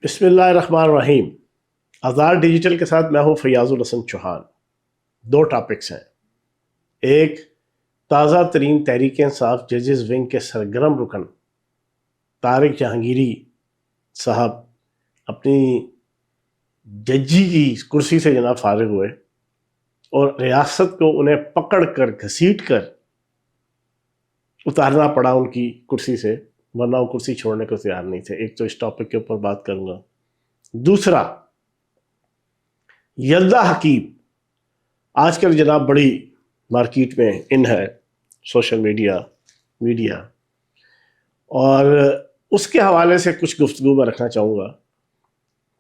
بسم اللہ الرحمن الرحیم۔ آزاد ڈیجیٹل کے ساتھ میں ہوں فیاض الحسن چوہان۔ دو ٹاپکس ہیں۔ ایک، تازہ ترین تحریک انصاف ججز ونگ کے سرگرم رکن طارق جہانگیری صاحب اپنی ججی کی کرسی سے جناب فارغ ہوئے اور ریاست کو انہیں پکڑ کر گھسیٹ کر اتارنا پڑا ان کی کرسی سے، ورنہ وہ کرسی چھوڑنے کو تیار نہیں تھے۔ ایک تو اس ٹاپک کے اوپر بات کروں گا۔ دوسرا، یلدا حکیم آج کل جناب بڑی مارکیٹ میں ان ہے، سوشل میڈیا، اور اس کے حوالے سے کچھ گفتگو میں رکھنا چاہوں گا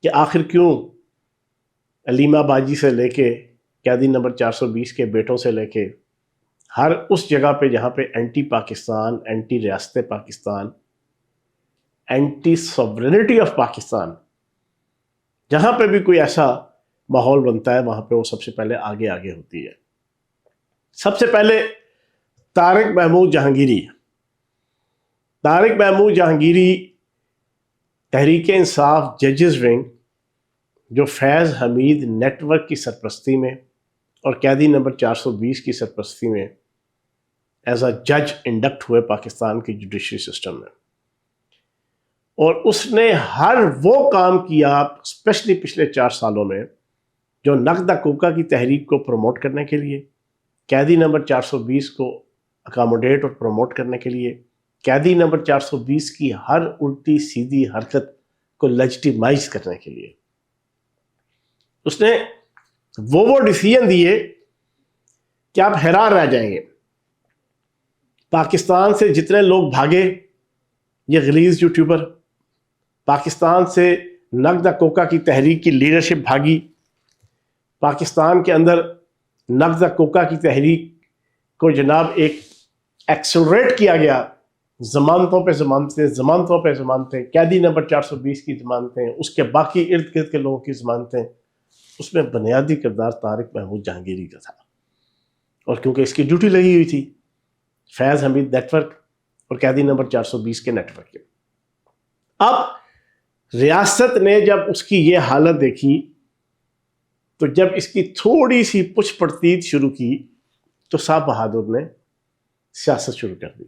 کہ آخر کیوں علیمہ باجی سے لے کے قیدی نمبر 420 کے بیٹوں سے لے کے ہر اس جگہ پہ جہاں پہ اینٹی پاکستان، اینٹی ریاست Pakistan, anti sovereignty of Pakistan, جہاں پہ بھی کوئی ایسا ماحول بنتا ہے وہاں پہ وہ سب سے پہلے آگے ہوتی ہے۔ سب سے پہلے طارق محمود جہانگیری تحریک انصاف ججز ونگ جو فیض حمید نیٹ ورک کی سرپرستی میں اور قیدی نمبر 420 کی سرپرستی میں ایز اے جج انڈکٹ ہوئے پاکستان کی جوڈیشری سسٹم میں، اور اس نے ہر وہ کام کیا اسپیشلی پچھلے 4 سالوں میں جو نقد کوکا کی تحریک کو پروموٹ کرنے کے لیے، قیدی نمبر 420 کو اکاموڈیٹ اور پروموٹ کرنے کے لیے، قیدی نمبر 420 کی ہر الٹی سیدھی حرکت کو لیجٹیمائز کرنے کے لیے۔ اس نے وہ ڈیسیژن دیے کہ آپ حیران رہ جائیں گے۔ پاکستان سے جتنے لوگ بھاگے، یہ غلیظ یوٹیوبر، پاکستان سے نقد کوکا کی تحریک کی لیڈرشپ بھاگی، پاکستان کے اندر نقد کوکا کی تحریک کو جناب ایک ایکسلریٹ کیا گیا، ضمانتوں پہ ضمانتیں، قیدی نمبر 420 کی ضمانتیں، اس کے باقی ارد گرد کے لوگوں کی ضمانتیں، اس میں بنیادی کردار طارق محمود جہانگیری کا تھا، اور کیونکہ اس کی ڈیوٹی لگی ہوئی تھی فیض حمید نیٹ ورک اور قیدی نمبر 420 کے نیٹ ورک کے۔ اب ریاست نے جب اس کی یہ حالت دیکھی تو جب اس کی تھوڑی سی پچھ پڑتیت شروع کی تو صاحب بہادر نے سیاست شروع کر دی۔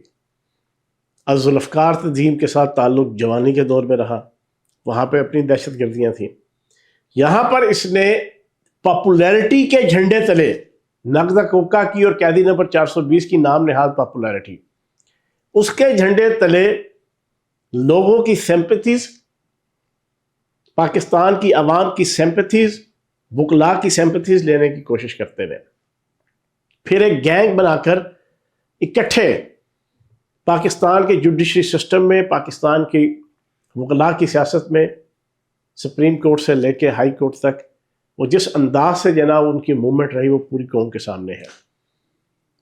ذوالفقار تنظیم کے ساتھ تعلق جوانی کے دور میں رہا، وہاں پہ اپنی دہشت گردیاں تھیں۔ یہاں پر اس نے پاپولیرٹی کے جھنڈے تلے نقد کوکا کی اور قیدی نمبر 420 کی نام نہاد پاپولیرٹی، اس کے جھنڈے تلے لوگوں کی سمپتھیز، پاکستان کی عوام کی سمپتھیز، وکلاء کی سمپتھیز لینے کی کوشش کرتے رہے۔ پھر ایک گینگ بنا کر اکٹھے پاکستان کے جوڈیشری سسٹم میں، پاکستان کی وکلاء کی سیاست میں، سپریم کورٹ سے لے کے ہائی کورٹ تک، وہ جس انداز سے جناب ان کی موومنٹ رہی وہ پوری قوم کے سامنے ہے۔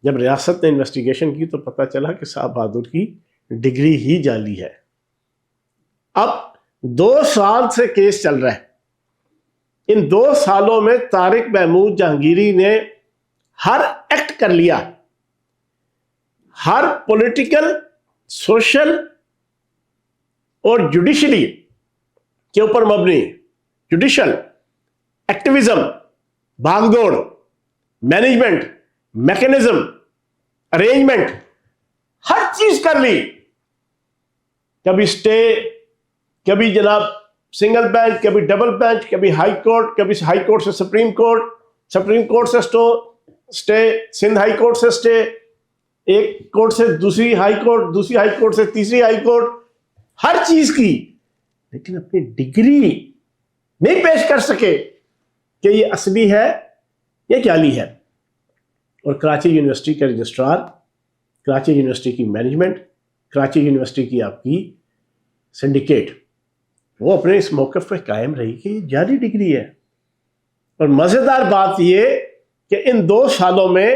جب ریاست نے انویسٹیگیشن کی تو پتہ چلا کہ صاحب بہادر کی ڈگری ہی جعلی ہے۔ اب 2 سال سے کیس چل رہا ہے۔ ان 2 سالوں میں طارق محمود جہانگیری نے ہر ایکٹ کر لیا، ہر پولیٹیکل، سوشل اور جوڈیشلی کے اوپر مبنی جوڈیشل ایکٹیویزم، بھاگ دوڑ، مینجمنٹ، میکنزم، ارینجمنٹ، ہر چیز کر لی۔ کبھی سٹے، کبھی جناب سنگل بینچ، کبھی ڈبل بینچ، کبھی ہائی کورٹ، کبھی ہائی کورٹ سے سپریم کورٹ، سپریم کورٹ سے سٹے، سندھ ہائی کورٹ سے سٹے، ایک کورٹ سے دوسری ہائی کورٹ، دوسری ہائی کورٹ سے تیسری ہائی کورٹ، ہر چیز کی، لیکن اپنی ڈگری نہیں پیش کر سکے کہ یہ اصلی ہے یا جعلی ہے۔ اور کراچی یونیورسٹی کے رجسٹرار، کراچی یونیورسٹی کی مینجمنٹ، کراچی یونیورسٹی کی آپ کی سنڈیکیٹ، وہ اپنے اس موقف پہ قائم رہی کہ یہ جعلی ڈگری ہے۔ اور مزیدار بات یہ کہ ان 2 سالوں میں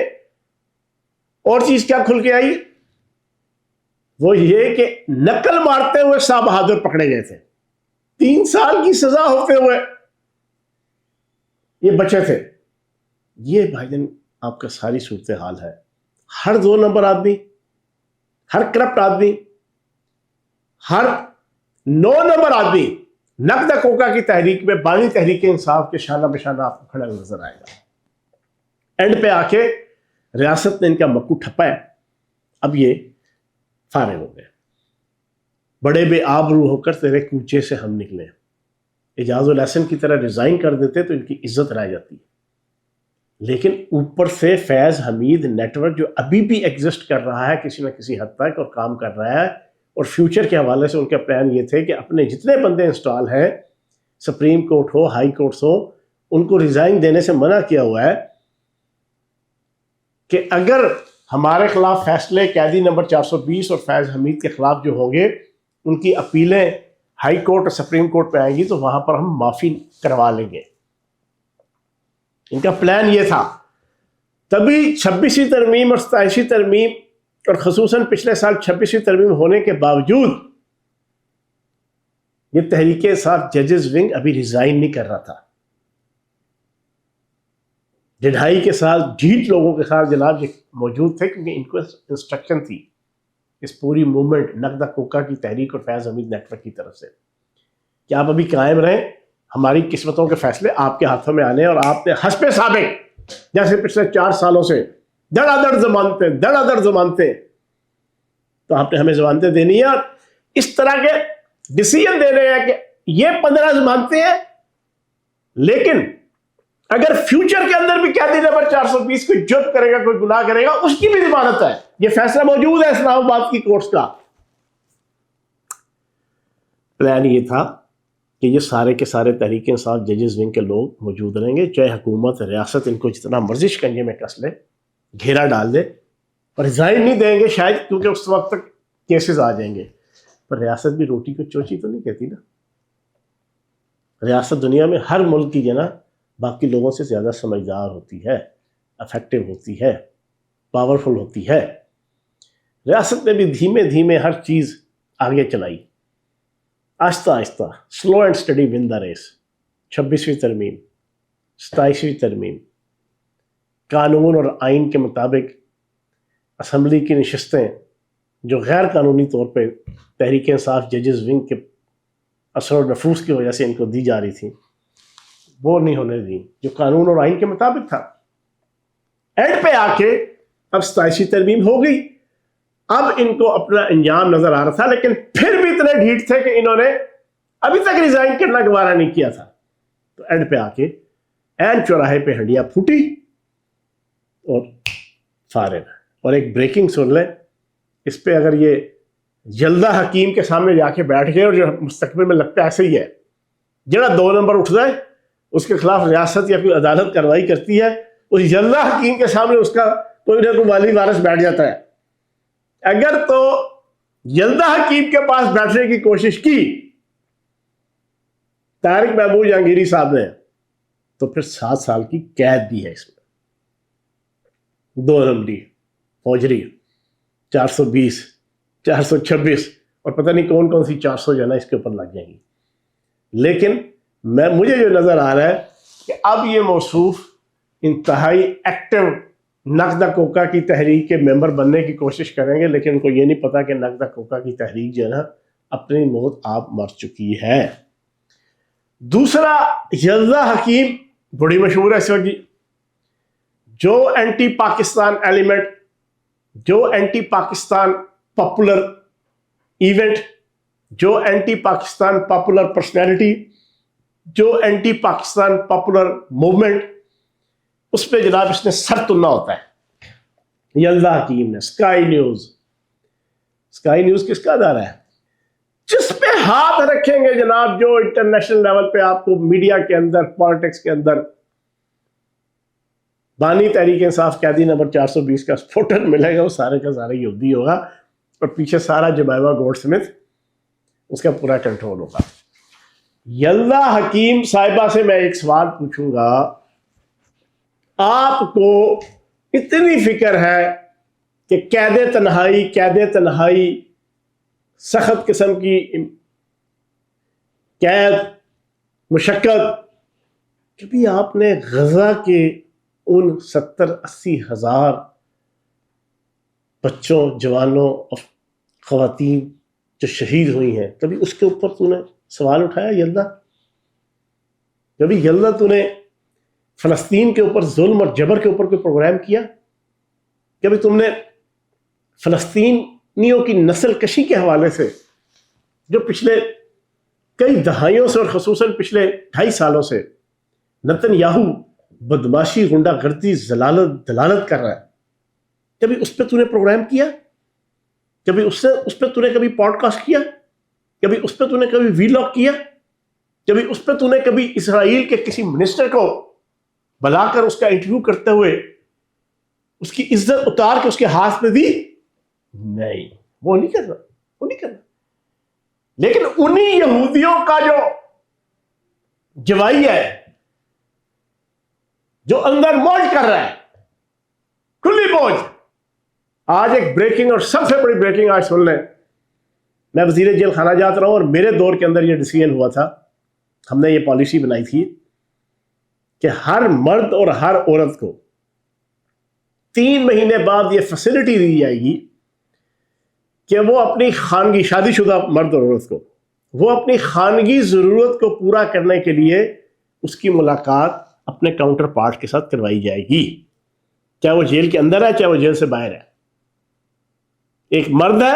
اور چیز کیا کھل کے آئی، وہ یہ کہ نقل مارتے ہوئے صاحب بہادر پکڑے گئے تھے۔ 3 سال کی سزا ہوتے ہوئے یہ بچے تھے۔ یہ بھائی جان آپ کا ساری صورتحال ہے۔ ہر 2 نمبر آدمی، ہر کرپٹ آدمی، ہر 9 نمبر آدمی نقد کوکا کی تحریک میں بانی تحریک انصاف کے شانہ بشانہ آپ کو کھڑا نظر آئے گا. اینڈ پہ آ کے ریاست نے ان کا مکو ٹھپا ہے. اب یہ فارغ ہو گئے. بڑے بے آبرو ہو کر تیرے کوچے سے ہم نکلے. اعجاز الاحسن کی طرح ریزائن کر دیتے تو ان کی عزت رہ جاتی. لیکن اوپر سے فیض حمید نیٹ ورک جو ابھی بھی ایگزسٹ کر رہا ہے کسی نہ کسی حد تک اور کام کر رہا ہے, اور فیوچر کے حوالے سے ان کا پلان یہ تھے کہ اپنے جتنے بندے انسٹال ہیں, سپریم کورٹ ہو ہائی کورٹس ہو, ان کو ریزائن دینے سے منع کیا ہوا ہے کہ اگر ہمارے خلاف فیصلے قیدی نمبر 420 اور فیض حمید کے خلاف جو ہوں گے ان کی اپیلیں ہائی کورٹ اور سپریم کورٹ پہ آئیں گی تو وہاں پر ہم معافی کروا لیں گے. ان کا پلان یہ تھا. تبھی 26ویں ترمیم اور 27ویں ترمیم اور خصوصاً پچھلے سال 26ویں ترمیم ہونے کے باوجود یہ تحریک انصاف ججز ونگ ابھی ریزائن نہیں کر رہا تھا. ڈھائی کے ساتھ ڈھیٹ لوگوں کے ساتھ جناب یہ موجود تھے کیونکہ ان کو انسٹرکشن تھی اس پوری موومنٹ نقدہ کوکا کی تحریک اور فیض حمید نیٹ ورک کی طرف سے کہ آپ ابھی قائم رہیں, ہماری قسمتوں کے فیصلے آپ کے ہاتھوں میں آنے, اور آپ نے حسب سابق جیسے پچھلے 4 سالوں سے دڑا دڑ ضمانتیں تو آپ نے ہمیں ضمانتیں دینی ہے, اور اس طرح کے ڈیسیجن دے رہے ہیں کہ یہ 15 ضمانتیں ہیں, لیکن اگر فیوچر کے اندر بھی قیدی نمبر 420 کوئی جرم کرے گا, کوئی گناہ کرے گا, اس کی بھی ضمانت ہے. یہ فیصلہ موجود ہے اسلام آباد کی کورٹس کا. پلان یہ تھا کہ یہ سارے کے سارے تحریک انصاف ججز ونگ کے لوگ موجود رہیں گے, چاہے حکومت ریاست ان کو جتنا مرضی شکنجے میں کس لے, گھیرا ڈال دے, اور ریزائن نہیں دیں گے شاید کیونکہ اس وقت تک کیسز آ جائیں گے. پر ریاست بھی روٹی کو چوچی تو نہیں کہتی نا. ریاست دنیا میں ہر ملک کی جنا باقی لوگوں سے زیادہ سمجھدار ہوتی ہے, افیکٹو ہوتی ہے, پاورفل ہوتی ہے. ریاست نے بھی دھیمے دھیمے ہر چیز آگے چلائی, آہستہ آہستہ, slow and steady win the race. 26ویں ترمیم, 27ویں ترمیم, قانون اور آئین کے مطابق اسمبلی کی نشستیں جو غیر قانونی طور پہ تحریک انصاف ججز ونگ کے اثر و نفوذ کی وجہ سے ان کو دی جا رہی تھی وہ نہیں ہونے دی جو قانون اور آئین کے مطابق تھا. اینڈ پہ آ کے اب 27ویں ترمیم ہو گئی. اب ان کو اپنا انجام نظر آ رہا تھا, لیکن پھر بھی اتنے ڈھیٹ تھے کہ انہوں نے ابھی تک ریزائن کرنا گوارا نہیں کیا تھا. تو اینڈ پہ آ کے این چوراہے پہ ہنڈیاں پھوٹی اور فارغ. اور ایک بریکنگ سن لیں, اس پہ اگر یہ جلدہ حکیم کے سامنے جا کے بیٹھ گئے, اور جو مستقبل میں لگتا ہے ایسے ہی ہے, جڑا 2 نمبر اٹھ جائے اس کے خلاف ریاست یا کوئی عدالت کارروائی کرتی ہے, اس جلدہ حکیم کے سامنے اس کا کوئی نہ کوئی والی وارث بیٹھ جاتا ہے. اگر تو جلدہ حکیم کے پاس بیٹھنے کی کوشش کی طارق محمود جہانگیری صاحب نے تو پھر 7 سال کی قید بھی ہے اس میں. 2 نمبری فوجری 420 426 اور پتہ نہیں کون کون سی 400 جو ہے نا اس کے اوپر لگ جائیں گی. لیکن مجھے جو نظر آ رہا ہے کہ اب یہ موصوف انتہائی ایکٹیو نقدہ کوکا کی تحریک کے ممبر بننے کی کوشش کریں گے, لیکن ان کو یہ نہیں پتا کہ نقدہ کوکا کی تحریک جو ہے نا اپنی موت آپ مر چکی ہے. دوسرا جلدہ حکیم بڑی مشہور ہے اس وقت, جو اینٹی پاکستان ایلیمنٹ, جو اینٹی پاکستان پاپولر ایونٹ, جو اینٹی پاکستان پاپولر پرسنالٹی, جو اینٹی پاکستان پاپولر موومنٹ, اس پہ جناب اس نے سر تلنا ہوتا ہے. یلدا حکیم نے اسکائی نیوز کس کا ادارہ ہے جس پہ ہاتھ رکھیں گے جناب, جو انٹرنیشنل لیول پہ آپ کو میڈیا کے اندر, پالیٹکس کے اندر بانی تحریک انصاف قیدی نمبر 420 کا سپورٹر ملے گا, وہ سارے کا سارا یہودی ہوگا, اور پیچھے سارا جمائما گولڈ سمتھ اس کا پورا کنٹرول ہوگا. یلدا حکیم صاحبہ سے میں ایک سوال پوچھوں گا, آپ کو اتنی فکر ہے کہ قید تنہائی سخت قسم کی قید مشقت, کبھی آپ نے غزہ کے ان 70-80 ہزار بچوں, جوانوں, خواتین جو شہید ہوئی ہیں، کبھی اس کے اوپر تو نے سوال اٹھایا یلدا؟ کبھی یلدا تو نے فلسطین کے اوپر ظلم اور جبر کے اوپر کوئی پروگرام کیا؟ کبھی تم نے فلسطینیوں کی نسل کشی کے حوالے سے جو پچھلے کئی دہائیوں سے اور خصوصاً پچھلے 2.5 سالوں سے نتن یاہو بدماشی، غنڈہ گردی، دلالت کر رہا ہے، کبھی اس پہ تو نے پروگرام کیا؟ کبھی اس پہ تو نے کبھی پوڈ کاسٹ کیا؟ کبھی اس پہ تو نے کبھی ویلاگ کیا؟ کبھی اس پہ تو نے کبھی اسرائیل کے کسی منسٹر کو بلا کر اس کا انٹرویو کرتے ہوئے اس کی عزت اتار کے اس کے ہاتھ میں دی؟ نہیں، وہ نہیں کرنا۔ لیکن انہی یہودیوں کا جو جوائی ہے، جو اندر موج کر رہا ہے، کھلی موج۔ آج ایک بریکنگ، اور سب سے بڑی بریکنگ آج سن لیں، میں وزیر جیل خانہ جات رہا ہوں، اور میرے دور کے اندر یہ ڈیسیژن ہوا تھا، ہم نے یہ پالیسی بنائی تھی کہ ہر مرد اور ہر عورت کو 3 مہینے بعد یہ فیسلٹی دی جائے گی کہ وہ اپنی خانگی، شادی شدہ مرد اور عورت کو، وہ اپنی خانگی ضرورت کو پورا کرنے کے لیے اس کی ملاقات اپنے کاؤنٹر پارٹ کے ساتھ کروائی جائے گی، چاہے وہ جیل کے اندر ہے چاہے وہ جیل سے باہر ہے۔ ایک مرد ہے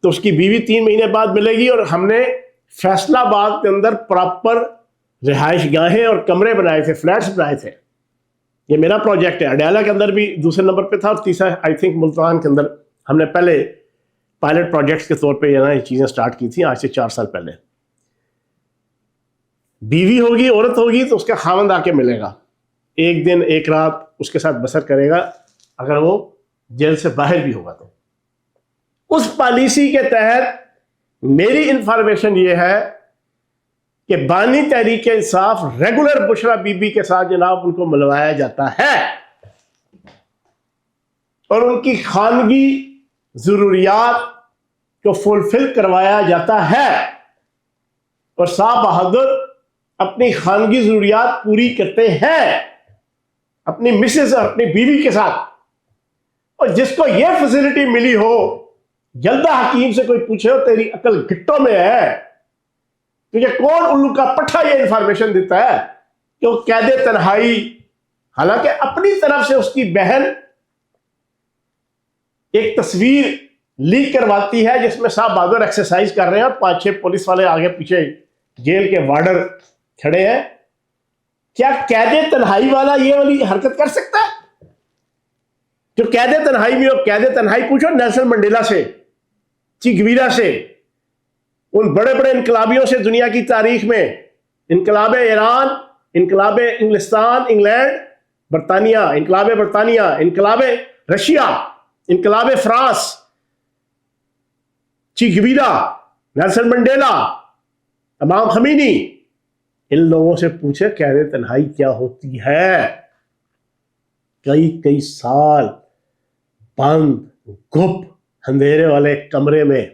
تو اس کی بیوی 3 مہینے بعد ملے گی، اور ہم نے فیصلہ آباد کے اندر پراپر رہائش گاہیں اور کمرے بنائے تھے، فلیٹس بنائے تھے۔ یہ میرا پروجیکٹ ہے، اڈیالہ کے اندر بھی دوسرے نمبر پہ تھا، اور تیسرا آئی تھنک ملتان کے اندر ہم نے پہلے پائلٹ پروجیکٹس کے طور پہ یہ چیزیں سٹارٹ کی تھیں، آج سے 4 سال پہلے۔ بیوی ہوگی، عورت ہوگی، تو اس کا خاوند آ کے ملے گا، ایک دن ایک رات اس کے ساتھ بسر کرے گا، اگر وہ جیل سے باہر بھی ہوگا تو۔ اس پالیسی کے تحت میری انفارمیشن یہ ہے کہ بانی Tehreek Insaf regular Bushra be be کے ساتھ جناب ان کو ملوایا جاتا ہے، اور ان کی خانگی ضروریات کو فلفل کروایا جاتا ہے، اور صاحب بہادر اپنی خانگی ضروریات پوری کرتے ہیں اپنی مسز اور اپنی بیوی کے ساتھ۔ اور جس کو یہ فیسلٹی ملی ہو، یلدا حکیم سے کوئی پوچھے ہو تیری عقل گھٹوں میں ہے، تجھے کون الو کا پٹھا یہ انفارمیشن دیتا ہے کہ وہ قید تنہائی، حالانکہ اپنی طرف سے اس کی بہن ایک تصویر لیک کرواتی ہے جس میں صاحب بہادر ایکسرسائز کر رہے ہیں اور 5-6 پولیس والے آگے پیچھے جیل کے وارڈر کھڑے ہیں۔ کیا قید تنہائی والا یہ والی حرکت کر سکتا ہے؟ جو قید تنہائی میں ہو، قید تنہائی پوچھو نیلسن منڈیلا سے، چی گویرا سے، ان بڑے بڑے انقلابیوں سے دنیا کی تاریخ میں، انقلاب ایران، انقلاب انگلستان، انگلینڈ، برطانیہ، انقلاب برطانیہ، انقلاب رشیا، انقلاب فرانس، چی گویرا، نیلسن منڈیلا، امام خمینی، ان لوگوں سے پوچھے قید تنہائی کیا ہوتی ہے۔ کئی سال بند گپ اندھیرے والے کمرے میں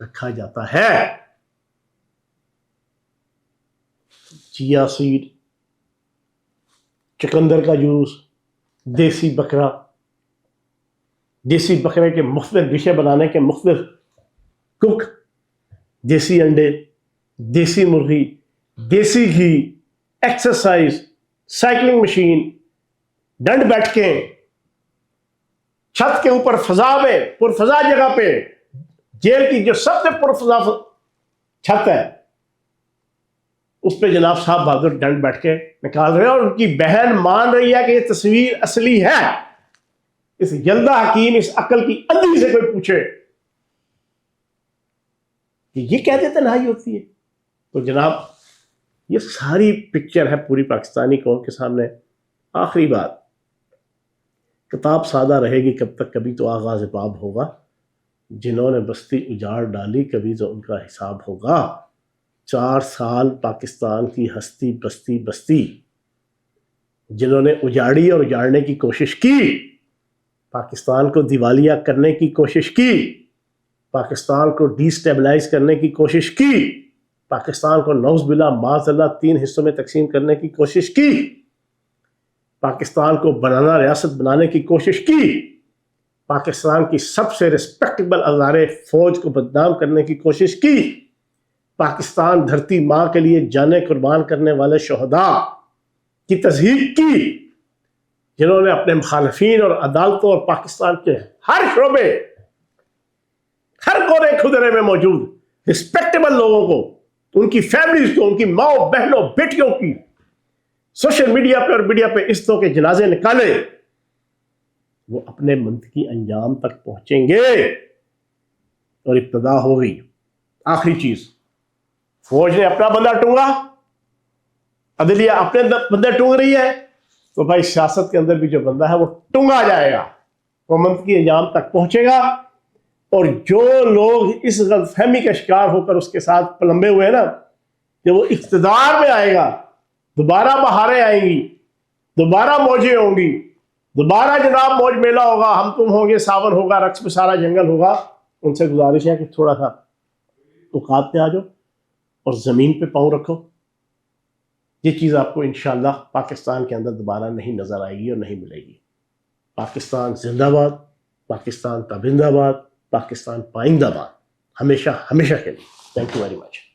رکھا جاتا ہے۔ چیا سیڈ، چقندر کا جوس، دیسی بکرا، دیسی بکرے کے مختلف ڈشیں بنانے کے مختلف کک، دیسی انڈے، دیسی مرغی، دیسی گھی، ایکسرسائز، سائیکلنگ مشین، ڈنڈ بیٹھکیں، چھت کے اوپر فضا میں، پرفضا جگہ پہ، جیل کی جو سب سے پرفضا چھت ہے اس پہ جناب صاحب بہادر ڈنڈ بیٹھ کے نکال رہے ہیں، اور ان کی بہن مان رہی ہے کہ یہ تصویر اصلی ہے۔ اس یلدا حکیم، اس عقل کی اندھی سے کوئی پوچھے کہ یہ قید تنہائی ہوتی ہے، تو جناب یہ ساری پکچر ہے پوری پاکستانی قوم کے سامنے۔ آخری بات، کتاب سادہ رہے گی کب تک، کبھی تو آغاز باب ہوگا، جنہوں نے بستی اجاڑ ڈالی کبھی تو ان کا حساب ہوگا۔ 4 سال پاکستان کی ہستی بستی جنہوں نے اجاڑی اور اجاڑنے کی کوشش کی، پاکستان کو دیوالیہ کرنے کی کوشش کی، پاکستان کو ڈی سٹیبلائز کرنے کی کوشش کی، پاکستان کو نعوذ باللہ معاذ اللہ 3 حصوں میں تقسیم کرنے کی کوشش کی، پاکستان کو بنانا ریاست بنانے کی کوشش کی، پاکستان کی سب سے ریسپیکٹیبل ادارے فوج کو بدنام کرنے کی کوشش کی، پاکستان دھرتی ماں کے لیے جانیں قربان کرنے والے شہداء کی تضحیک کی، جنہوں نے اپنے مخالفین اور عدالتوں اور پاکستان کے ہر شعبے، ہر کونے خدرے میں موجود ریسپیکٹیبل لوگوں کو، ان کی فیملیز کو، ان کی ماؤں بہنوں بیٹیوں کی سوشل میڈیا پہ اور میڈیا پہ اس طرح کے جنازے نکالے، وہ اپنے منطقی انجام تک پہنچیں گے۔ اور ابتدا ہو گئی۔ آخری چیز، فوج نے اپنا بندہ ٹونگا، عدلیہ اپنے بندے ٹونگ رہی ہے، تو بھائی سیاست کے اندر بھی جو بندہ ہے وہ ٹونگا جائے گا، وہ منطقی انجام تک پہنچے گا۔ اور جو لوگ اس غلط فہمی کا شکار ہو کر اس کے ساتھ پلمبے ہوئے ہیں نا، کہ وہ اقتدار میں آئے گا، دوبارہ بہاریں آئیں گی، دوبارہ موجیں ہوں گی، دوبارہ جناب موج میلہ ہوگا، ہم تم ہوں گے، ساون ہوگا، رقص میں سارا جنگل ہوگا، ان سے گزارش ہے کہ تھوڑا سا اوقات پہ آ جاؤ اور زمین پہ پاؤں رکھو۔ یہ چیز آپ کو انشاءاللہ پاکستان کے اندر دوبارہ نہیں نظر آئے گی اور نہیں ملے گی۔ پاکستان زندہ باد، پاکستان تابندہ باد، پاکستان پائندہ باد، ہمیشہ ہمیشہ کے لیے۔ Thank you very much.